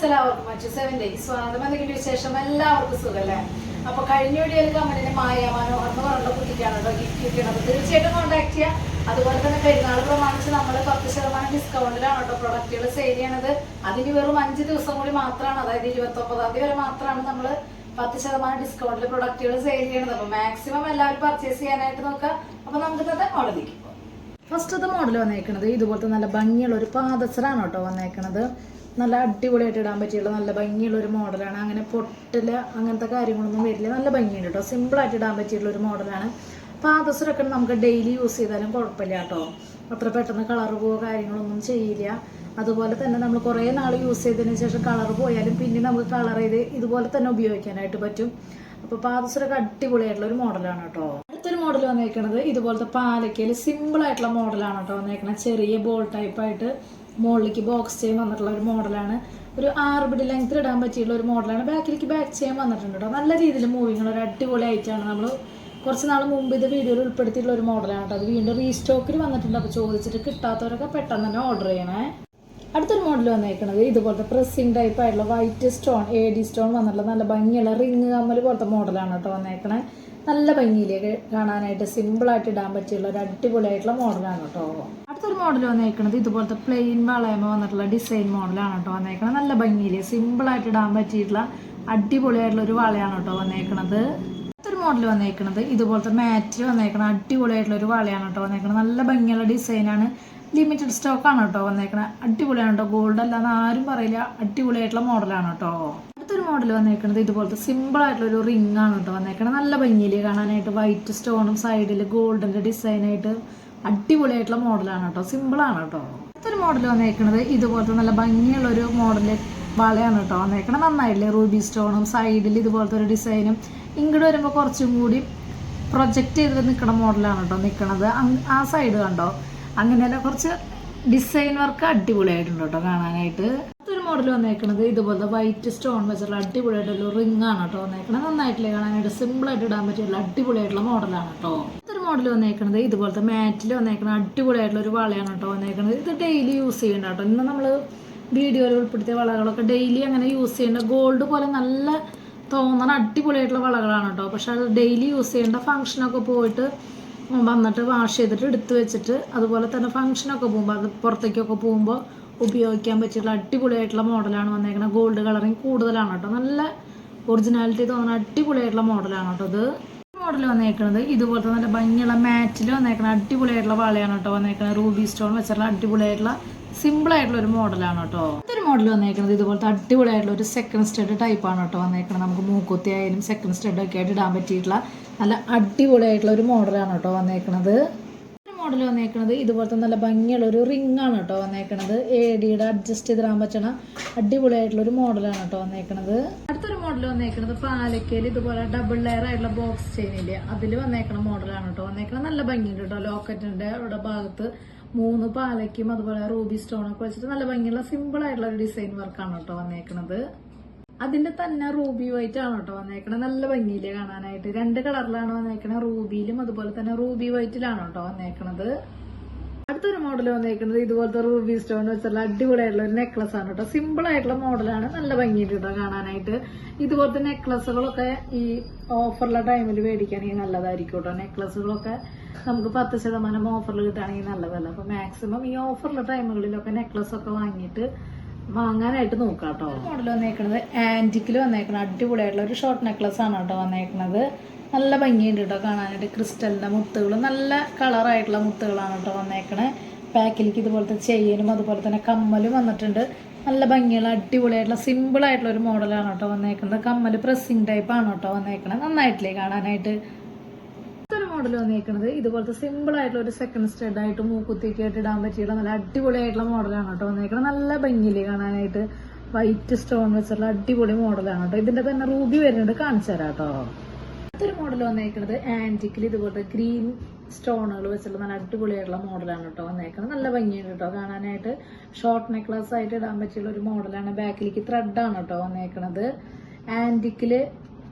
എല്ലാവർക്കും മറ്റു 7 days സ്വാഗതം. എന്തെങ്കിലും വിശേഷം? എല്ലാവർക്കും സുഖല്ലേ? അപ്പൊ കഴിഞ്ഞ വീഡിയോയിൽ കമന്റിന് മായ മനോഹർ എന്ന് പറഞ്ഞ കുട്ടിക്കാണ് കേട്ടോ ഗിഫ്റ്റ് കിട്ടിയത്. തീർച്ചയായിട്ടും കോൺടാക്ട് ചെയ്യാം. അതുപോലെ തന്നെ പെരുന്നാൾ പ്രമാണിച്ച് നമ്മൾ 10% ഡിസ്കൗണ്ടിലാണ് കേട്ടോ പ്രൊഡക്റ്റുകൾ സെയിൽ ചെയ്യണത്. അതിന് വെറും 5 ദിവസം കൂടി മാത്രമാണ്, അതായത് 29-ാം തീയതി വരെ മാത്രമാണ് നമ്മൾ 10% ഡിസ്കൗണ്ടിൽ പ്രൊഡക്റ്റുകൾ സെയിൽ ചെയ്യണത്. അപ്പൊ മാക്സിമം എല്ലാവരും പർച്ചേസ് ചെയ്യാനായിട്ട് നോക്കുക. അപ്പൊ നമുക്ക് ഇന്നത്തെ മോഡലിലേക്ക് പോകാം. ഫസ്റ്റത്തെ മോഡൽ വന്നേക്കണത് ഇതുപോലത്തെ നല്ല ഭംഗിയുള്ള ഒരു പാദസരാണ് കേട്ടോ വന്നേക്കണത്. നല്ല അടിപൊളിയായിട്ട് ഇടാൻ പറ്റിയുള്ള നല്ല ഭംഗിയുള്ള ഒരു മോഡലാണ്. അങ്ങനെ പൊട്ടില് അങ്ങനത്തെ കാര്യങ്ങളൊന്നും വരില്ല. നല്ല ഭംഗിയുണ്ട് കേട്ടോ. സിമ്പിളായിട്ട് ഇടാൻ പറ്റിയിട്ടുള്ള ഒരു മോഡലാണ്. പാദസരമൊക്കെ നമുക്ക് ഡെയിലി യൂസ് ചെയ്താലും കുഴപ്പമില്ല കേട്ടോ. അത്ര പെട്ടെന്ന് കളർ പോവോ കാര്യങ്ങളൊന്നും ചെയ്യില്ല. അതുപോലെ തന്നെ നമ്മൾ കുറേ നാൾ യൂസ് ചെയ്തതിന് ശേഷം കളർ പോയാലും പിന്നെ നമുക്ക് കളർ ചെയ്ത് ഇതുപോലെ തന്നെ ഉപയോഗിക്കാനായിട്ട് പറ്റും. അപ്പോൾ പാദസരമൊക്കെ അടിപൊളിയായിട്ടുള്ള ഒരു മോഡലാണ് കേട്ടോ. അടുത്തൊരു മോഡൽ വന്നേക്കണത് ഇതുപോലത്തെ പാലക്കയിൽ സിമ്പിൾ ആയിട്ടുള്ള മോഡലാണ് കേട്ടോ വന്നേക്കണത്. ചെറിയ ബോൾ ടൈപ്പായിട്ട് മുകളിലേക്ക് ബോക്സ് ചെയിൻ വന്നിട്ടുള്ള ഒരു മോഡലാണ്. ഒരു 6 പിടി ലെങ്ത്തിൽ ഇടാൻ പറ്റിയിട്ടുള്ള ഒരു മോഡലാണ്. ബാക്കിലേക്ക് ബാക്ക് ചെയിൻ വന്നിട്ടുണ്ട് കേട്ടോ. നല്ല രീതിയിൽ മൂവിങ് ഒരു അടിപൊളി ആയിട്ടാണ് നമ്മൾ കുറച്ച് നാൾ മുമ്പ് ഇത് വീഡിയോയിൽ ഉൾപ്പെടുത്തിയിട്ടുള്ള ഒരു മോഡലാണ് കേട്ടോ. അത് വീണ്ടും റീസ്റ്റോക്കിൽ വന്നിട്ടുണ്ട്. അപ്പോൾ ചോദിച്ചിട്ട് കിട്ടാത്തവരൊക്കെ പെട്ടെന്ന് തന്നെ ഓർഡർ ചെയ്യണേ. അടുത്തൊരു മോഡൽ വന്നേക്കുന്നത് ഇതുപോലത്തെ പ്രസ്സിങ് ടൈപ്പ് ആയിട്ടുള്ള വൈറ്റ് സ്റ്റോൺ AD സ്റ്റോൺ വന്നിട്ടുള്ള നല്ല ഭംഗിയുള്ള റിങ് കമ്മൽ പോലത്തെ മോഡലാണ് കേട്ടോ വന്നേക്കണേ. നല്ല ഭംഗിയിലേക്ക് കാണാനായിട്ട് സിമ്പിളായിട്ട് ഇടാൻ പറ്റിയുള്ള ഒരു അടിപൊളിയായിട്ടുള്ള മോഡലാണ് കേട്ടോ. അടുത്തൊരു മോഡൽ വന്നേക്കുന്നത് ഇതുപോലത്തെ പ്ലെയിൻ വളയമ വന്നിട്ടുള്ള ഡിസൈൻ മോഡലാണ് കേട്ടോ വന്നേക്കണത്. നല്ല ഭംഗിയിൽ സിമ്പിളായിട്ട് ഇടാൻ പറ്റിയിട്ടുള്ള അടിപൊളിയായിട്ടുള്ള ഒരു വളയാണ് കേട്ടോ വന്നേക്കണത്. അടുത്തൊരു മോഡൽ വന്നേക്കുന്നത് ഇതുപോലത്തെ മാറ്റിൽ വന്നേക്കണ അടിപൊളിയായിട്ടുള്ള ഒരു വളയാണ് കേട്ടോ വന്നേക്കണത്. നല്ല ഭംഗിയുള്ള ഡിസൈനാണ്. ലിമിറ്റഡ് സ്റ്റോക്കാണ് കേട്ടോ വന്നേക്കണത്. അടിപൊളിയാണ് കേട്ടോ. ഗോൾഡ് അല്ലാന്ന് ആരും പറയില്ല. അടിപൊളിയായിട്ടുള്ള മോഡലാണ് കേട്ടോ. അടുത്തൊരു മോഡൽ വന്നേക്കുന്നത് ഇതുപോലത്തെ സിമ്പിൾ ആയിട്ടുള്ള ഒരു റിംഗ് ആണ് കേട്ടോ വന്നേക്കണത്. നല്ല ഭംഗിയിൽ കാണാനായിട്ട് വൈറ്റ് സ്റ്റോണും സൈഡിൽ ഗോൾഡിന്റെ ഡിസൈനായിട്ട് അടിപൊളിയായിട്ടുള്ള മോഡലാണ് കേട്ടോ. സിമ്പിളാണ് കേട്ടോ. അടുത്തൊരു മോഡൽ വന്നേക്കുന്നത് ഇതുപോലത്തെ നല്ല ഭംഗിയുള്ള ഒരു മോഡല് വളയാണ് കേട്ടോ വന്നേക്കണത്. നന്നായില്ലേ റൂബി സ്റ്റോണും സൈഡിൽ ഇതുപോലത്തെ ഒരു ഡിസൈനും. ഇങ്ങോട്ട് വരുമ്പോൾ കുറച്ചും കൂടി പ്രൊജക്റ്റ് ചെയ്തിട്ട് നിൽക്കണ മോഡലാണ് കേട്ടോ നിൽക്കണത്. ആ സൈഡ് കണ്ടോ, അങ്ങനെയല്ല കുറച്ച് ഡിസൈൻ വർക്ക് അടിപൊളിയായിട്ടുണ്ട് കേട്ടോ കാണാനായിട്ട്. അടുത്തൊരു മോഡൽ വന്നേക്കുന്നത് ഇതുപോലത്തെ വൈറ്റ് സ്റ്റോൺ വെച്ചുള്ള അടിപൊളിയായിട്ടുള്ള റിംഗ് ആണ് കേട്ടോ വന്നേക്കണത്. നന്നായിട്ടില്ലേ കാണാനായിട്ട് സിമ്പിളായിട്ട് ഇടാൻ പറ്റിയുള്ള അടിപൊളിയായിട്ടുള്ള മോഡലാണ് കേട്ടോ. അടുത്തൊരു മോഡൽ വന്നേക്കുന്നത് ഇതുപോലത്തെ മാറ്റിൽ വന്നേക്കുന്ന അടിപൊളിയായിട്ടുള്ള ഒരു വളയാണ് കേട്ടോ വന്നേക്കുന്നത്. ഇത് ഡെയിലി യൂസ് ചെയ്യേണ്ട കേട്ടോ. ഇന്ന് നമ്മൾ വീഡിയോയിൽ ഉൾപ്പെടുത്തിയ വളകളൊക്കെ ഡെയിലി അങ്ങനെ യൂസ് ചെയ്യേണ്ട ഗോൾഡ് പോലെ നല്ല തോന്നണ അടിപൊളിയായിട്ടുള്ള വളകളാണ് കേട്ടോ. പക്ഷെ അത് ഡെയിലി യൂസ് ചെയ്യേണ്ട. ഫംഗ്ഷനൊക്കെ പോയിട്ട് വന്നിട്ട് വാഷ് ചെയ്തിട്ട് എടുത്ത് വെച്ചിട്ട് അതുപോലെ തന്നെ ഫംഗ്ഷനൊക്കെ പോകുമ്പോൾ അത് പുറത്തേക്കൊക്കെ പോകുമ്പോൾ ഉപയോഗിക്കാൻ പറ്റിയുള്ള അടിപൊളിയായിട്ടുള്ള മോഡലാണ് വന്നേക്കുന്നത്. ഗോൾഡ് കളറിങ് കൂടുതലാണ് കേട്ടോ. നല്ല ഒറിജിനാലിറ്റി തോന്നുന്ന അടിപൊളിയായിട്ടുള്ള മോഡലാണ് കേട്ടോ. ഇത് മോഡൽ വന്നേക്കുന്നത് ഇതുപോലത്തെ നല്ല ഭംഗിയുള്ള മാറ്റിൽ വന്നേക്കുന്ന അടിപൊളിയായിട്ടുള്ള വളയാണ് കേട്ടോ വന്നേക്കുന്നത്. റൂബി സ്റ്റോൺ വെച്ചുള്ള അടിപൊളിയായിട്ടുള്ള സിമ്പിളായിട്ടുള്ള ഒരു മോഡലാണ് കേട്ടോ. ഇതൊരു മോഡൽ വന്നേക്കുന്നത് ഇതുപോലത്തെ അടിപൊളിയായിട്ടുള്ള ഒരു സെക്കൻഡ് സ്റ്റഡ് ടൈപ്പാണ് കേട്ടോ വന്നേക്കുന്നത്. നമുക്ക് മൂക്കുത്തി ആയാലും സെക്കൻഡ് സ്റ്റഡ് ഒക്കെ ആയിട്ട് ഇടാൻ പറ്റിയിട്ടുള്ള നല്ല അടിപൊളിയായിട്ടുള്ള ഒരു മോഡലാണ് കേട്ടോ വന്നേക്കുന്നത്. മോഡൽ വന്നേക്കുന്നത് ഇതുപോലത്തെ നല്ല ഭംഗിയുള്ള ഒരു റിംഗ് ആണ് കേട്ടോ വന്നേക്കുന്നത്. ADയുടെ അഡ്ജസ്റ്റ് ചെയ്തിടാൻ പറ്റണ അടിപൊളിയായിട്ടുള്ള ഒരു മോഡലാണ് കേട്ടോ വന്നേക്കുന്നത്. അടുത്തൊരു മോഡൽ വന്നേക്കുന്നത് പാലക്കയിൽ ഇതുപോലെ ഡബിൾ ലെയർ ആയിട്ടുള്ള ബോക്സ് ചെയിനില്ലേ അതിൽ വന്നേക്കണ മോഡലാണ് കേട്ടോ വന്നേക്കുന്നത്. നല്ല ഭംഗിയുണ്ട് കേട്ടോ. ലോക്കറ്റിന്റെ അവിടെ ഭാഗത്ത് 3 പാലയ്ക്കും അതുപോലെ റൂബി സ്റ്റോണൊക്കെ വെച്ചിട്ട് നല്ല ഭംഗിയുള്ള സിമ്പിൾ ആയിട്ടുള്ള ഒരു ഡിസൈൻ വർക്കാണ് കേട്ടോ വന്നേക്കുന്നത്. അതിന്റെ തന്നെ റൂബി വൈറ്റ് ആണ് കേട്ടോ വന്നേക്കണത്. നല്ല ഭംഗിയില്ലേ കാണാനായിട്ട്. 2 കളറിലാണ് വന്നേക്കണത്. റൂബിയിലും അതുപോലെ തന്നെ റൂബി വൈറ്റിലാണ് കേട്ടോ വന്നേക്കണത്. അടുത്തൊരു മോഡൽ വന്നേക്കുന്നത് ഇതുപോലത്തെ റൂബി സ്റ്റോൺ വെച്ചുള്ള അടിപൊളിയായിട്ടുള്ള ഒരു നെക്ലസ് ആണ് കേട്ടോ. സിമ്പിൾ ആയിട്ടുള്ള മോഡലാണ്. നല്ല ഭംഗിയുണ്ട് കേട്ടോ കാണാനായിട്ട്. ഇതുപോലത്തെ നെക്ലസുകളൊക്കെ ഈ ഓഫറുള്ള ടൈമിൽ മേടിക്കുകയാണെങ്കിൽ നല്ലതായിരിക്കും കേട്ടോ. നെക്ലസുകളൊക്കെ നമുക്ക് 10% ഓഫറിൽ കിട്ടുകയാണെങ്കിൽ നല്ലതല്ല. അപ്പൊ മാക്സിമം ഈ ഓഫറുള്ള ടൈമുകളിലൊക്കെ നെക്ലസ് ഒക്കെ വാങ്ങാനായിട്ട് നോക്കാം കേട്ടോ. മോഡൽ വന്നേക്കുന്നത് ആന്റിക്കിൽ വന്നേക്കണ അടിപൊളിയായിട്ടുള്ള ഒരു ഷോർട്ട് നെക്ലസ് ആണ് കേട്ടോ വന്നേക്കുന്നത്. നല്ല ഭംഗിയുണ്ട് കേട്ടോ കാണാനായിട്ട്. ക്രിസ്റ്റലിന്റെ മുത്തുകൾ നല്ല കളറായിട്ടുള്ള മുത്തുകളാണ് കേട്ടോ വന്നേക്കണേ. ബാക്കിലേക്ക് ഇതുപോലത്തെ ചെയിനും അതുപോലെ തന്നെ കമ്മലും വന്നിട്ടുണ്ട്. നല്ല ഭംഗിയുള്ള അടിപൊളിയായിട്ടുള്ള സിമ്പിൾ ആയിട്ടുള്ള ഒരു മോഡലാണ് കേട്ടോ വന്നേക്കുന്നത്. കമ്മൽ പ്രസ്സിങ് ടൈപ്പ് ആണ് കേട്ടോ വന്നേക്കണത്. നന്നായിട്ടില്ലേ കാണാനായിട്ട്. ഒരു മോഡൽ വന്നേക്കുന്നത് ഇതുപോലത്തെ സിമ്പിൾ ആയിട്ടുള്ള ഒരു സെക്കൻഡ് സ്റ്റഡ് ആയിട്ട് മൂക്കുത്തിയൊക്കെ ആയിട്ട് ഇടാൻ പറ്റിയുള്ള നല്ല അടിപൊളിയായിട്ടുള്ള മോഡലാണ് കേട്ടോ വന്നേക്കുന്നത്. നല്ല ഭംഗിയില്ലേ കാണാനായിട്ട്. വൈറ്റ് സ്റ്റോൺ വെച്ചുള്ള അടിപൊളി മോഡലാണ് കേട്ടോ. ഇതിന്റെ തന്നെ റൂബി വരുന്നുണ്ട്, കാണിച്ചു തരാം കേട്ടോ. അടുത്തൊരു മോഡൽ വന്നേക്കുന്നത് ആന്റിക്കിൽ ഇതുപോലത്തെ ഗ്രീൻ സ്റ്റോണുകൾ വെച്ചുള്ള നല്ല അടിപൊളിയായിട്ടുള്ള മോഡലാണ് കേട്ടോ വന്നേക്കുന്നത്. നല്ല ഭംഗിയുണ്ട് കേട്ടോ കാണാനായിട്ട്. ഷോർട്ട് നെക്ലസ് ആയിട്ട് ഇടാൻ പറ്റിയുള്ള ഒരു മോഡലാണ്. ബാക്കിലേക്ക് ത്രെഡാണ് കേട്ടോ വന്നേക്കുന്നത്. ആന്റിക്കില്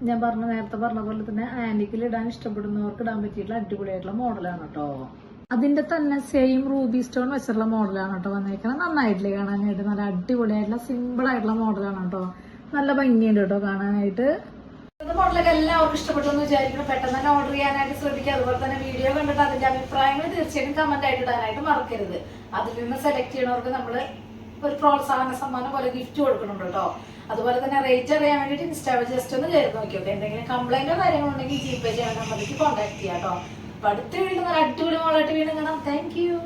ഞാൻ നേരത്തെ പറഞ്ഞ പോലെ തന്നെ ആന്റിക്കിൽ ഇടാൻ ഇഷ്ടപ്പെടുന്നവർക്ക് ഇടാൻ പറ്റിയിട്ടുള്ള അടിപൊളിയായിട്ടുള്ള മോഡലാണ് കേട്ടോ. അതിന്റെ തന്നെ സെയിം റൂബി സ്റ്റോൺ വെച്ചിട്ടുള്ള മോഡലാണ് കേട്ടോ വന്നേക്കുന്നത്. നന്നായിട്ടില്ലേ കാണാനായിട്ട്? നല്ല അടിപൊളിയായിട്ടുള്ള സിമ്പിൾ ആയിട്ടുള്ള മോഡലാണ് കേട്ടോ. നല്ല ഭംഗിയുണ്ട് കേട്ടോ കാണാനായിട്ട്. മോഡലൊക്കെ എല്ലാവർക്കും ഇഷ്ടപ്പെട്ടു എന്ന് വിചാരിക്കണം. പെട്ടെന്ന് തന്നെ ഓർഡർ ചെയ്യാനായിട്ട് ശ്രമിക്കുക. അതുപോലെ തന്നെ വീഡിയോ കണ്ടിട്ട് അതിന്റെ അഭിപ്രായങ്ങൾ തീർച്ചയായിട്ടും കമന്റ് ആയിട്ട് ഇടാനായിട്ട് മറക്കരുത്. അതിൽ നിന്ന് സെലക്ട് ചെയ്യണവർക്ക് നമ്മൾ ഒരു പ്രോത്സാഹന സമ്മാനം പോലെ ഗിഫ്റ്റ് കൊടുക്കുന്നുണ്ട് കേട്ടോ. അതുപോലെ തന്നെ റേറ്റ് അറിയാൻ വേണ്ടിയിട്ട് ഇൻസ്റ്റാ ജസ്റ്റ് ഒന്ന് കയറി നോക്കിയോക്കെ. എന്തെങ്കിലും കംപ്ലൈന്റോ കാര്യങ്ങളുണ്ടെങ്കിൽ ജിപേ ചെയ്യാൻ നമ്പറിലേക്ക് കോൺടാക്ട് ചെയ്യാം കേട്ടോ. അപ്പൊ അടുത്ത വീട്ടിൽ നല്ല അടിപൊളി മോളായിട്ട് വീണ്ടും കാണാം. Thank you.